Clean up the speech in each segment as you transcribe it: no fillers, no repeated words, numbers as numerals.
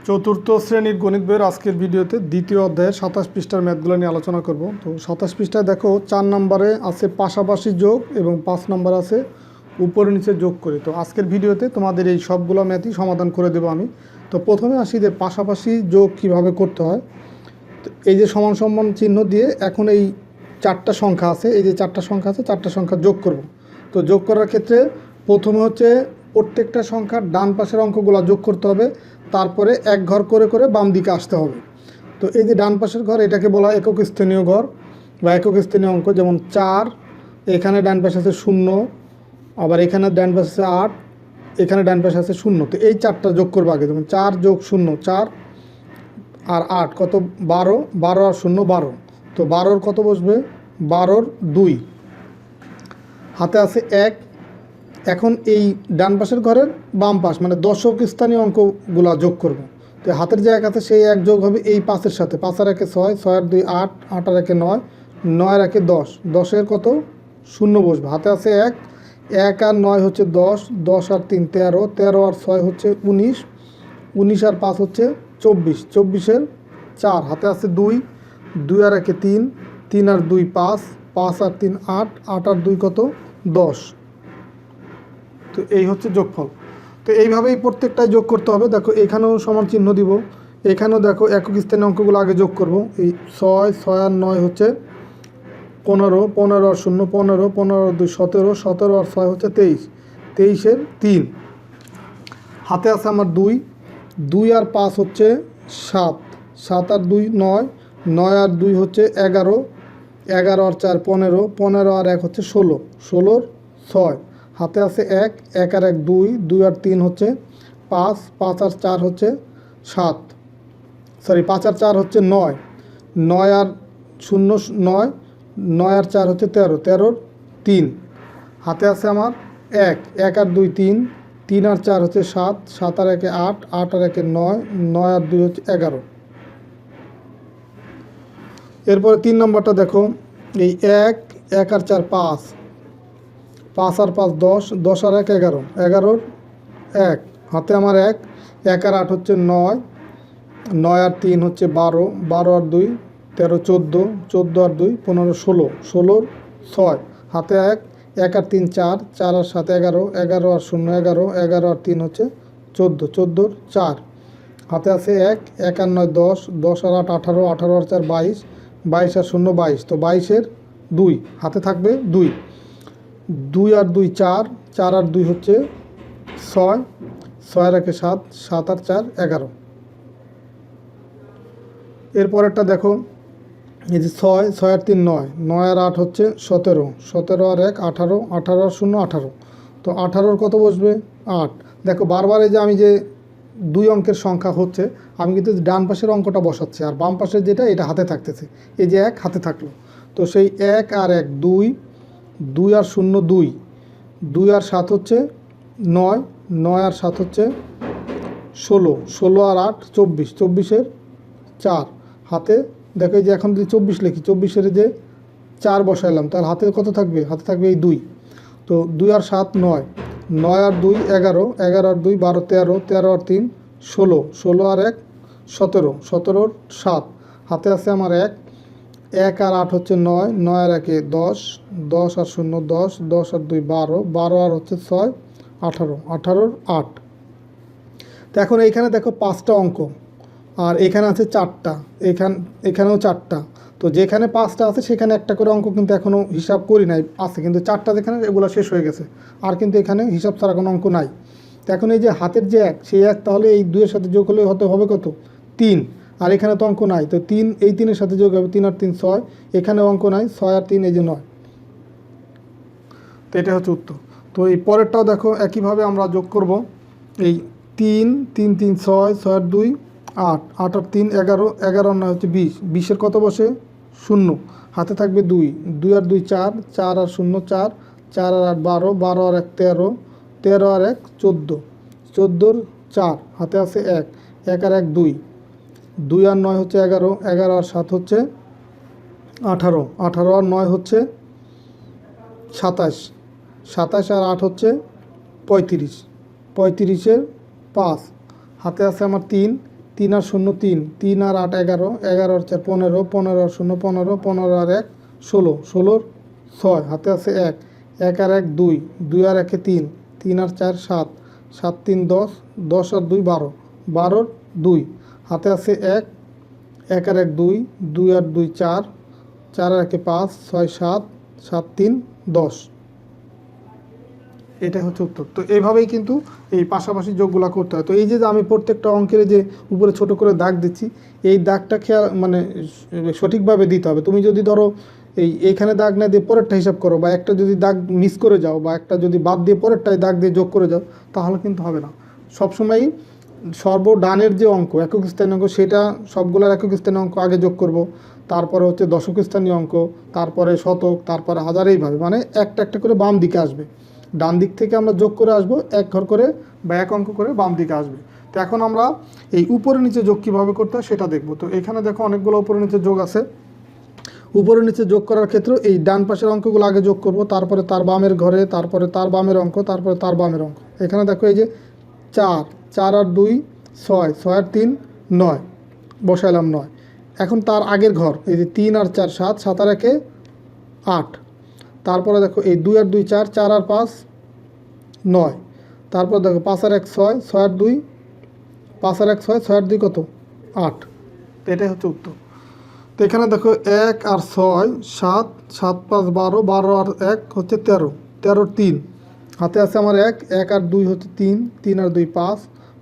চতুর্থ শ্রেণীর গণিত বইয়ের আজকের ভিডিওতে দ্বিতীয় অধ্যায়ের 27 পৃষ্ঠার ম্যাথগুলো নিয়ে আলোচনা করব। তো 27 পৃষ্ঠায় দেখো 4 নম্বরে আছে পাশাপাশি যোগ এবং 5 নম্বর আছে উপরে নিচে যোগ করে। তো আজকের ভিডিওতে তোমাদের এই সবগুলো ম্যাথই সমাধান করে দেবো আমি। তো প্রথমে আসি যে পাশাপাশি যোগ কিভাবে করতে হয়। তো এই যে সমান সমান চিহ্ন দিয়ে এখন এই চারটা সংখ্যা আছে, এই যে চারটা সংখ্যা আছে, চারটা সংখ্যা যোগ করব। তো যোগ করার ক্ষেত্রে প্রথমে হচ্ছে প্রত্যেকটা সংখ্যার ডান পাশের অঙ্কগুলো যোগ করতে হবে, তারপরে এক ঘর করে করে বাম দিকে আসতে হবে। তো এই যে ডান পাশের ঘর, এটাকে বলা হয় একক স্থানীয় ঘর বা একক স্থানীয় অঙ্ক। যেমন 4, এখানে ডান পাশে আছে 0, আবার এখানে ডান পাশে আছে 8, এখানে ডান পাশে আছে 0। তো এই চারটা যোগ করবো আগে। যেমন 4 যোগ 0 4 আর 8 কত 12, 12 আর 0 12। তো 12-র কত বসবে? 12-র 2, হাতে আছে 1। এখন এই ডান পাশের ঘরের বাম পাশ মানে দশক স্থানীয় অঙ্কগুলো যোগ করব। তো হাতের যে 1 আছে সেই 1 যোগ হবে এই 5-এর সাথে। 5 আর 1 6, 6 আর 2 8, 8 আর 1 9, 9 আর 1 10, 10-এর কত 0 বসবে। হাতে আছে 1, 1 আর 9 হচ্ছে 10, 10 আর 3 13, 13 আর 6 হচ্ছে 19, 19 আর 5 হচ্ছে 24, 24-এর 4। হাতে আছে 2, 2 আর 1 3, 3 আর 2 5, 5 আর 3 8, 8 আর 2 কত 10। তো এই হচ্ছে যোগফল। তো এইভাবেই প্রত্যেকটাই যোগ করতে হবে। দেখো এখানেও সমান চিহ্ন দিব, এখানেও দেখো একক স্থানীয় অঙ্কগুলো আগে যোগ করব। এই 6, 6 আর 9 হচ্ছে 15, 15 আর 0 15, 15 আর 2 17, 17 আর 6 হচ্ছে 23, 23-এর 3। হাতে আছে আমার 2, 2 আর 5 হচ্ছে 7, 7 আর 2 9, 9 আর 2 হচ্ছে 11, 11 আর 4 15, 15 আর 1 হচ্ছে 16, 16-র 6। হাতে আছে 1, 1 আর 1 2, 2 আর 3 হচ্ছে 5, 5 আর 4 হচ্ছে 7, 5 আর 4 হচ্ছে 9, 9 আর 0 9, 9 আর 4 হচ্ছে 13, 13-র 3। হাতে আছে আমার 1, 1 আর 2 3, 3 আর 4 হচ্ছে 7, 7 আর 1 8, 8 আর 1 9, 9 আর 2 হচ্ছে 11। এরপরে 3 নম্বরটা দেখো, এই 1, 1 আর 4 5, 5 আর 5 10, 10 আর 1 11, 11-র 1। হাতে আমার 1, 1 আর 8 হচ্ছে 9, 9 আর 3 হচ্ছে 12, 12 আর 2 13 14, 14 আর 2 15 16, 16-র 6। হাতে 1, 1 আর 3 4, 4 আর 7 11, 11 আর 0 11, 11 আর 3 হচ্ছে 14, 14-র 4। হাতে আছে 1, 1 আর 9 10, 10 আর 8 18, 18 আর 4 22, 22 আর 0 22। তো 22-এর 2, হাতে থাকবে 2, 2 আর 2 4, 4 আর 2 হচ্ছে 6, 6 আর 1 7, 7 আর 4 11। এরপরেরটা দেখো, এই যে 6, 6 আর 3 9, 9 আর 8 হচ্ছে 17, 17 আর 1 18, 18 আর 0 18। তো 18-র কত বসবে 8। দেখো বারবার এই যে আমি যে 2 অঙ্কের সংখ্যা হচ্ছে, আমি কিন্তু ডান পাশের অঙ্কটা বসাচ্ছি আর বাম পাশের যেটা এটা হাতে থাকতেছে। এই যে 1 হাতে থাকলো, তো সেই 1 আর 1 2, 2 আর 0 2, 2 আর 7 হচ্ছে 9, 9 আর 7 হচ্ছে 16, 16 আর 8 24, 24-এর 4। হাতে দেখো এই যে এখন যদি 24 লিখি, 24-এর যে 4 বসাইলাম, তাহলে হাতে কত থাকবে? হাতে থাকবে এই 2। তো 2 আর 7 9, 9 আর 2 11, 11 আর 2 12 13, 13 আর 3 16, 16 আর 1 17, 17-র 7। হাতে আছে আমার 1, 1 আর 8 হচ্ছে 9, 9 আর 1 10, 10 আর 0 10, 10 আর 2 12, 12 আর হচ্ছে 6 18, 18-র 8। তো এখন এইখানে দেখো 5টা অঙ্ক আর এখানে আছে 4টা, এখানেও 4টা। তো যেখানে 5টা আছে সেখানে একটা করে অঙ্ক কিন্তু এখনও হিসাব করি নাই, আছে কিন্তু 4টা যেখানে এগুলো শেষ হয়ে গেছে, আর কিন্তু এখানে হিসাব ছাড়া কোনো অঙ্ক নাই। তো এখন এই যে হাতের যে 1, সেই 1 তাহলে এই 2-এর সাথে যোগ হলে হবে কত 3, আর এখানে তো অঙ্ক নাই। তো 3 এই 3-এর সাথে যোগ হবে 3 আর 3 6, এখানে অঙ্ক নাই, 6 আর 3 এই যে 9। তো এটা হচ্ছে উত্তর। তো এই পরেরটাও দেখো একইভাবে আমরা যোগ করব। এই 3 3 3 6, 6 আর 2 8, 8 আর 3 11, 11 আর 9 হচ্ছে 20, 20-এর কত বসে 0। হাতে থাকবে 2, 2 আর 2 4, 4 আর 0 4, 4 আর 8 12, 12 আর 1 13, 13 আর 1 14, 14-র 4। হাতে আছে 1, 1 আর 1 2, 2 আর 9 হচ্ছে 11, 11 আর 7 হচ্ছে 18, 18 আর 9 হচ্ছে 27, 27 আর 8 হচ্ছে 35, 35-এর 5। হাতে আছে আমার 3, 3 আর 0 3, 3 আর 8 11, 11 আর 4 15, 15 আর 0 15, 15 আর 1 16, 16 6, হাতে আছে 1, 1 আর 1 2, 2 আর 1 3, 3 আর 4 7, 7 3 10, 10 আর 2 12, 12 2, হাতে আছে 1, 1 আর 1 2, 2 আর 2 4, 4 আর 1 5, 6 7, 7 3 10। এটা হচ্ছে উত্তর। তো এইভাবেই কিন্তু এই পাশাপাশি যোগগুলো করতে হয়। তো এই যে আমি প্রত্যেকটা অঙ্কের যে উপরে ছোট করে দাগ দিচ্ছি, এই দাগটা খেয়াল মানে সঠিকভাবে দিতে হবে। তুমি যদি ধরো এইখানে দাগ না দিয়ে পরেরটা হিসাব করো, বা একটা যদি দাগ মিস করে যাও, বা একটা যদি বাদ দিয়ে পরেরটায় দাগ দিয়ে যোগ করে যাও, তাহলে কিন্তু হবে না। সবসময়ই সর্বডানের যে অঙ্ক একক স্থানীয় অঙ্ক, সেটা সবগুলোর একক স্থানীয় অঙ্ক আগে যোগ করব, তারপরে হচ্ছে দশক স্থানীয় অঙ্ক, তারপরে শতক, তারপরে হাজার, এইভাবে মানে একটা একটা করে বাম দিকে আসবে। ডান দিক থেকে আমরা যোগ করে আসব, এক ঘর করে বা এক অঙ্ক করে বাম দিকে আসবে। তো এখন আমরা এই উপরে নিচে যোগ কীভাবে করতে হয় সেটা দেখব। তো এখানে দেখো অনেকগুলো উপরে নিচে যোগ আছে। উপরে নিচে যোগ করার ক্ষেত্রে এই ডান পাশের অঙ্কগুলো আগে যোগ করব, তারপরে তার বামের ঘরে, তারপরে তার বামের অঙ্ক, তারপরে তার বামের অঙ্ক। এখানে দেখো এই যে 4, 4 আর 2 6, 6 আর 3 9, বসাইলাম 9। এখন তার আগের ঘর এই যে 3 আর 4 7, 7 আর 1 8। তারপরে দেখো এই 2 আর 2 4, 4 আর 5 9। তারপর দেখো 5 আর 1 6, 6 আর 2 5 আর 1 6, 6 আর 2 কত 8। তো এটাই হচ্ছে উত্তর। তো এখানে দেখো 1 আর 6 7, 7 5 12, 12 আর 1 হচ্ছে 13, 13 3, হাতে আছে আমার 1, 1 আর 2 হচ্ছে 3, 3 আর 2 5,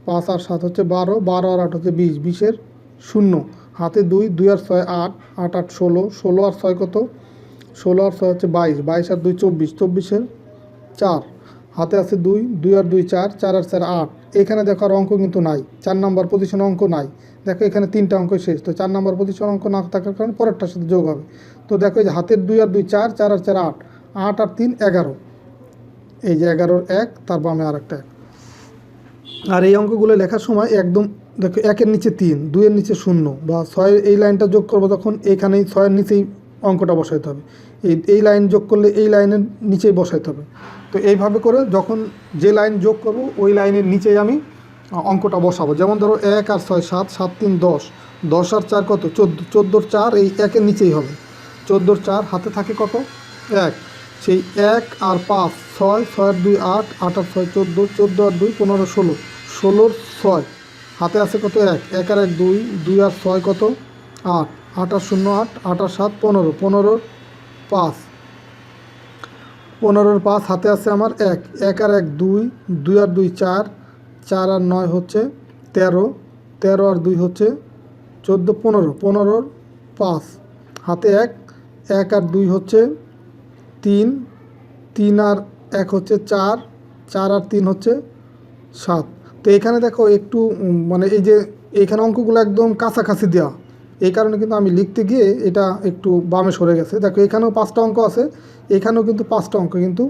5 আর 7 হচ্ছে 12, 12 আর 8 হচ্ছে 20, 20 এর 0, হাতে 2, 2 আর 6 8, 8 8 16, 16 আর 6 কত 16 আর 6 হচ্ছে 22, 22 আর 2 24, 24 এর 4, হাতে আছে 2, 2 আর 2 4, 4 আর 4 8। এখানে দেখো আর অঙ্ক কিন্তু নাই, 4 নম্বর পজিশন অঙ্ক নাই। দেখো এখানে 3টা অঙ্ক শেষ। তো 4 নম্বর পজিশন অঙ্ক না থাকার কারণে পরেরটার সাথে যোগ হবে। তো দেখো এই যে হাতের 2 আর 2 4, 4 আর 4 8, 8 আর 3 11, এই যে 11 1, তার বামে আর একটা 1। আর এই অঙ্কগুলো লেখার সময় একদম দেখো 1-এর নিচে 3, 2-এর নিচে 0 বা 6, এই লাইনটা যোগ করবো তখন এইখানেই 6-এর নিচেই অঙ্কটা বসাইতে হবে। এই লাইন যোগ করলে এই লাইনের নিচেই বসাইতে হবে। তো এইভাবে করে যখন যে লাইন যোগ করব ওই লাইনের নিচেই আমি অঙ্কটা বসাবো। যেমন ধরো 1 আর 6 7, 7 3 10, 10 আর 4 কত 14, 14 4 এই 1-এর নিচেই হবে। 14 4 হাতে থাকে কত 1, সেই 1 আর 5 6, 6 আর 2 8, 8 আর 6 14, 14 আর 2 15 16, 16 6, হাতে আছে কত 1, 1 আর 1 2, 2 আর 6 কত 8, 8 আর 0 8, 8 আর 7 15, 15 5, 15 5, হাতে আছে আমার 1, 1 আর 1 2, 2 আর 2 4, 4 আর 9 হচ্ছে 13, 13 আর 2 হচ্ছে 14 15, 15 5, হাতে 1, 1 আর 2 হচ্ছে 3, 3 আর 1 হচ্ছে 4, 4 আর 3 হচ্ছে 7। তো এখানে দেখো একটু মানে এই যে এইখানে অঙ্কগুলো একদম কাছাকাছি দেওয়া, এই কারণে কিন্তু আমি লিখতে গিয়ে এটা একটু বামে সরে গেছে। দেখো এখানেও 5টা অঙ্ক আছে, এখানেও কিন্তু 5টা অঙ্ক, কিন্তু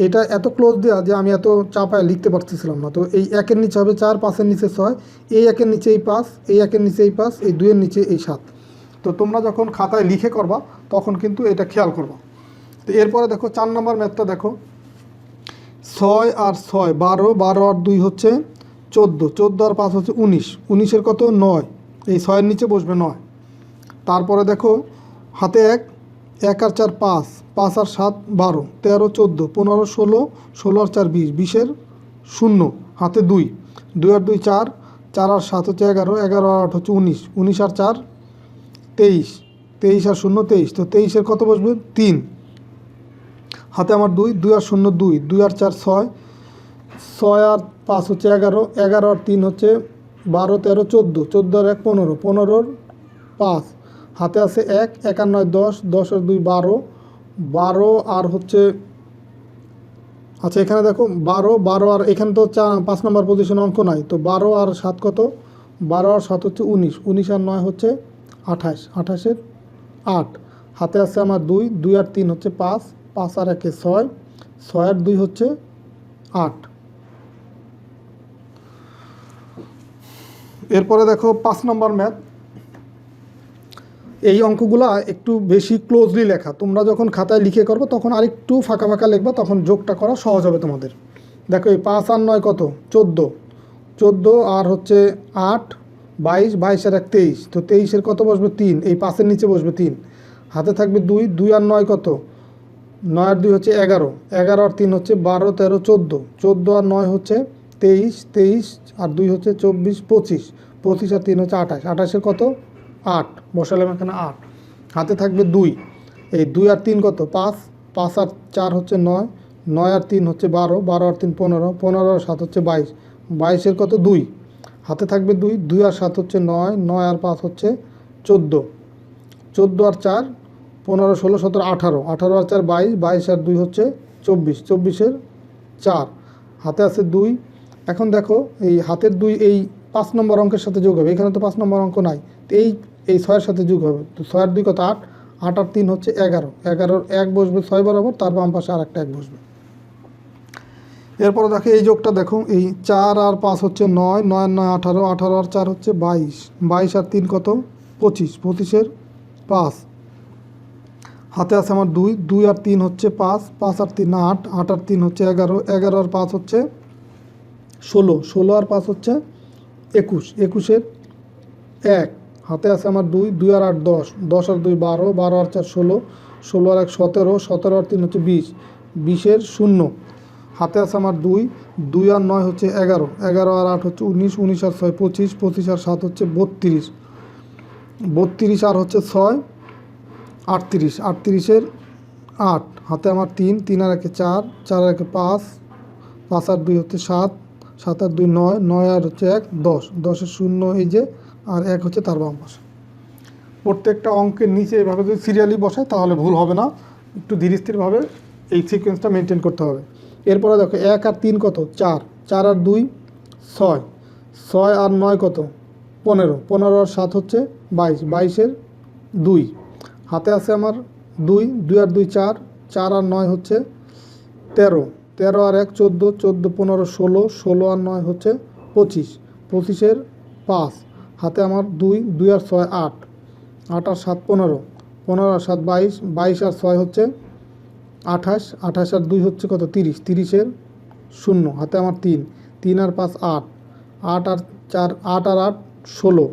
এটা এত ক্লোজ দেওয়া যে আমি এত চাপায় লিখতে পারতেছিলাম না। তো এই 1-এর নিচে হবে 4, 5-এর নিচে 6, এই 1-এর নিচে এই 5, এই 1-এর নিচে এই 5, এই 2-এর নিচে এই 7। তো তোমরা যখন খাতায় লিখে করবা তখন কিন্তু এটা খেয়াল করবা। তো এরপরে দেখো 4 নম্বর ম্যাথটা দেখো, 6 আর 6 12, 12 আর 2 হচ্ছে 14, 14 আর 5 হচ্ছে 19, 19-এর কত 9, এই 6-এর নিচে বসবে 9। তারপরে দেখো হাতে 1, 1 আর 4 5, 5 আর 7 12, 13 14, 15 16, 16 আর 4 20, 20-এর 0, হাতে 2, 2 আর 2 4, 4 আর 7 হচ্ছে 11, 11 আর 8 হচ্ছে 19, 19 আর 4 23, 23 আর 0 23, তো 23-এর কত বসবে 3, হাতে আমার 2, 2 আর 0 2, 2 আর 4 6, 6 আর 5 হচ্ছে 11, 11 আর 3 হচ্ছে 12 13 14, 14 আর 1 15, 15 5, হাতে আছে 1, 1 আর 9 10, 10 আর 2 12, 12 আর হচ্ছে আচ্ছা এখানে দেখো 12, 12 আর এখানে তো 5 নম্বর পজিশনে অঙ্ক নাই। তো 12 আর 7 কত 12 আর 7 হচ্ছে 19, 19 আর 9 হচ্ছে 28, 28-এর 8, হাতে আছে আমার 2, 2 আর 3 হচ্ছে 5, 5 আর 1 6, 6 আর 2 হচ্ছে 8। এরপরে দেখো 5 নম্বর ম্যাথ। এই অঙ্কগুলা একটু বেশি ক্লোজলি লেখা, তোমরা যখন খাতায় লিখে করবো তখন আরেকটু ফাঁকা ফাঁকা লিখবা, তখন যোগটা করা সহজ হবে তোমাদের। দেখো এই 5 আর 9 কত 14, 14 আর হচ্ছে 8, 22, 22 আর 1 23, তো 23-এর কত বসবে 3, এই 5-এর নিচে বসবে 3, হাতে থাকবে 2, 2 আর 9 কত, 9 আর 2 হচ্ছে 11, 11 আর 3 হচ্ছে 12, 13, 14, 14 আর 9 হচ্ছে 23, 23 আর 2 হচ্ছে 24, 25, 25 আর 3 হচ্ছে 28, 28-এর কত 8, বসালাম এখানে 8, হাতে থাকবে 2, এই 2 আর 3 কত 5, 5 আর 4 হচ্ছে 9, 9 আর 3 হচ্ছে 12, 12 আর 3 15, 15 আর 7 হচ্ছে 22, 22-এর কত 2, হাতে থাকবে 2, 2 আর 7 হচ্ছে 9, 9 আর 5 হচ্ছে 14, 14 আর 4 15, 16, 17, 18, 18 আর 4 22, 22 আর 2 হচ্ছে 24, 24-এর 4, হাতে আছে 2। এখন দেখো এই হাতের 2 এই 5 নম্বর অঙ্কের সাথে যোগ হবে, এখানে তো 5 নম্বর অঙ্ক নাই, তো এই 6-এর সাথে যোগ হবে, তো 6 আর 2 কত 8, 8 আর 3 হচ্ছে 11, 11-র 1 বসবে 6 বরাবর, তার বাম পাশে আর একটা 1 বসবে। এরপরে দেখো এই যোগটা দেখো, এই 4 আর 5 হচ্ছে 9, 9 আর 9 18, 18 আর 4 হচ্ছে 22, 22 আর 3 কত 25, 25-এর 5, হাতে আছে আমার 2, 2 আর 3 হচ্ছে 5, 5 আর 3 8, 8 আর 3 হচ্ছে 11, 11 আর 5 হচ্ছে 16, 16 আর 5 হচ্ছে 21, 21-এর 1, হাতে আছে আমার 2, 2 আর 8 10, 10 আর 2 12, 12 আর 4 16, 16 আর 1 17, 17 আর 3 হচ্ছে 20, 20-এর 0, হাতে আছে আমার 2, 2 আর 9 হচ্ছে 11, 11 আর 8 হচ্ছে 19, 19 আর 6 25, 25 আর 7 হচ্ছে 32, 32 আর হচ্ছে 6 38, 38-এর 8, হাতে আমার 3, 3 আর 1 4, 4 আর 1 5, 5 আর 2 হচ্ছে 7, 7 আর 2 9, 9 আর হচ্ছে 1 10, 10-এর 0 এই যে, আর 1 হচ্ছে তার বাম পাশে। প্রত্যেকটা অঙ্কের নিচে এভাবে যদি সিরিয়ালি বসায় তাহলে ভুল হবে না, একটু ধীরে স্থিরভাবে এই সিকোয়েন্সটা মেনটেন করতে হবে। এরপরে দেখো 1 আর 3 কত 4, 4 আর 2 6, 6 আর 9 কত 15, 15 আর 7 হচ্ছে 22, 22-এর 2, হাতে আছে আমার 2, 2 আর 2 4, 4 আর 9 হচ্ছে 13, 13 আর 1 14, 14 15 16, 16 আর 9 হচ্ছে 25, 25-এর 5, হাতে আমার 2, 2 আর 6 8, 8 আর 7 15, 15 আর 7 22, 22 আর 6 হচ্ছে 28, 28 আর 2 হচ্ছে কত 30, 30-এর 0, হাতে আমার 3, 3 আর 5 8, 8 আর 4 8 আর 8 16,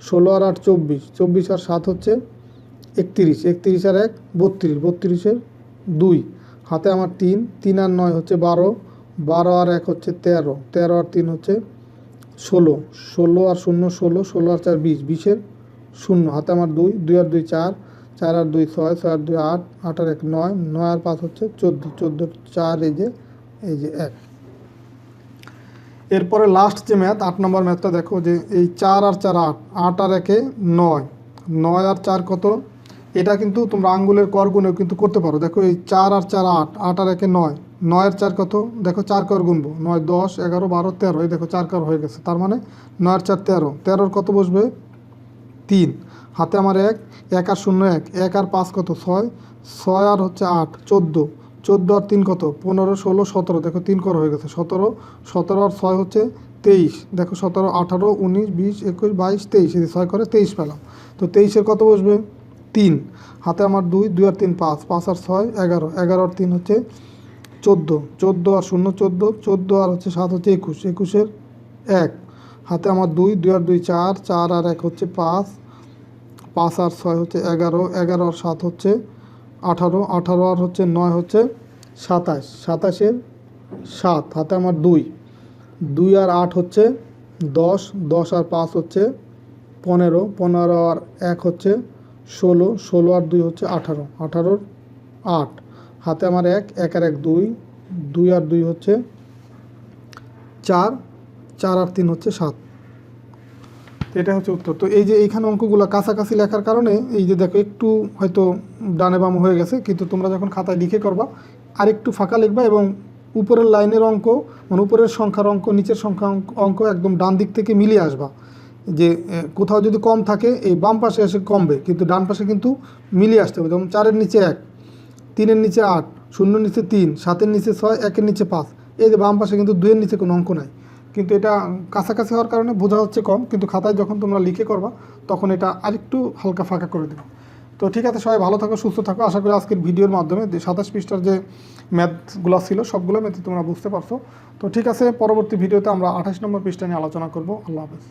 16 আর 8 24, 24 আর 7 হচ্ছে 31, 31 আর 1 32, 32-এর 2, হাতে আমার 3, 3 আর 9 হচ্ছে 12, 12 আর 1 হচ্ছে 13, 13 আর 3 হচ্ছে 16, 16 আর 0 16, 16 আর 4 20, 20-এর 0, হাতে আমার 2, 2 আর 2 4, 4 আর 2 6, 6 আর 2 8, 8 আর 1 9, 9 আর 5 হচ্ছে 14, 14 4 এই যে 1। এরপরে লাস্ট যে ম্যাথ 8 নম্বর ম্যাথটা দেখো, যে এই 4 আর 4 8, 8 আর 1 9, 9 আর 4 কত, এটা কিন্তু তোমরা আঙ্গুলের কর গুণেও কিন্তু করতে পারো। দেখো এই 4 আর 4 8, 8 আর 1 9, 9 আর 4 কত, দেখো 4 কর গুনবো, 9 10 11 12 13, এই দেখো 4 কর হয়ে গেছে, তার মানে 9 আর 4 13, 13-র কত বসবে 3, হাতে আমার 1, 1 আর 0 1, 1 আর 5 কত 6, 6 আর হচ্ছে 8 14, 14 আর 3 কত 15 16 17, দেখো 3 কর হয়ে গেছে 17, 17 আর 6 হচ্ছে 23, দেখো 17 18 19 20 21 22 23, এই 6 করে 23 পেলাম, তো 23-এর কত বসবে 3, হাতে আমার 2, 2 আর 3 5, 5 আর 6 11, 11 আর 3 হচ্ছে 14, 14 আর 0 14, 14 আর হচ্ছে 7 হচ্ছে 21, 21-এর 1, হাতে আমার 2, 2 আর 2 4, 4 আর 1 হচ্ছে 5, 5 আর 6 হচ্ছে 11, 11 আর 7 হচ্ছে 18, 18 আর হচ্ছে 9 হচ্ছে 27, 27-এর 7, হাতে আমার 2, 2 আর 8 হচ্ছে 10, 10 আর 5 হচ্ছে 15, 15 আর 1 হচ্ছে 16, 16 আর 2 হচ্ছে 18, 18-র 8, হাতে আমার 1, 1 আর 1 2, 2 আর 2 হচ্ছে 4, 4 আর 3 হচ্ছে 7, এটা হচ্ছে উত্তর। তো এই যে এইখানে অঙ্কগুলো কাছাকাছি লেখার কারণে এই যে দেখো একটু হয়তো ডানে বাম হয়ে গেছে, কিন্তু তোমরা যখন খাতায় লিখে করবা আর একটু ফাঁকা লিখবা, এবং উপরের লাইনের অঙ্ক মানে উপরের সংখ্যার অঙ্ক নিচের সংখ্যা অঙ্ক একদম ডান দিক থেকে মিলিয়ে আসবা, যে কোথাও যদি কম থাকে এই বাম পাশে এসে কমবে, কিন্তু ডান পাশে কিন্তু মিলিয়ে আসতে হবে। যেমন 4-এর নিচে 1, 3-এর নিচে 8, 0-এর নিচে 3, 7-এর নিচে 6, 1-এর নিচে 5, এই যে বাম পাশে কিন্তু 2-এর নিচে কোনো অঙ্ক নাই, কিন্তু এটা কাছাকাছি হওয়ার কারণে বোঝা হচ্ছে কম, কিন্তু খাতায় যখন তোমরা লিখে করবা তখন এটা আরেকটু হালকা ফাঁকা করে দেবে। তো ঠিক আছে, সবাই ভালো থাকো সুস্থ থাকো। আশা করি আজকের ভিডিওর মাধ্যমে 27 পৃষ্ঠার যে ম্যাথগুলো ছিল সবগুলো ম্যাথ তোমরা বুঝতে পারছো। তো ঠিক আছে, পরবর্তী ভিডিওতে আমরা 28 নম্বর পৃষ্ঠা নিয়ে আলোচনা করবো। আল্লাহ হাফেজ।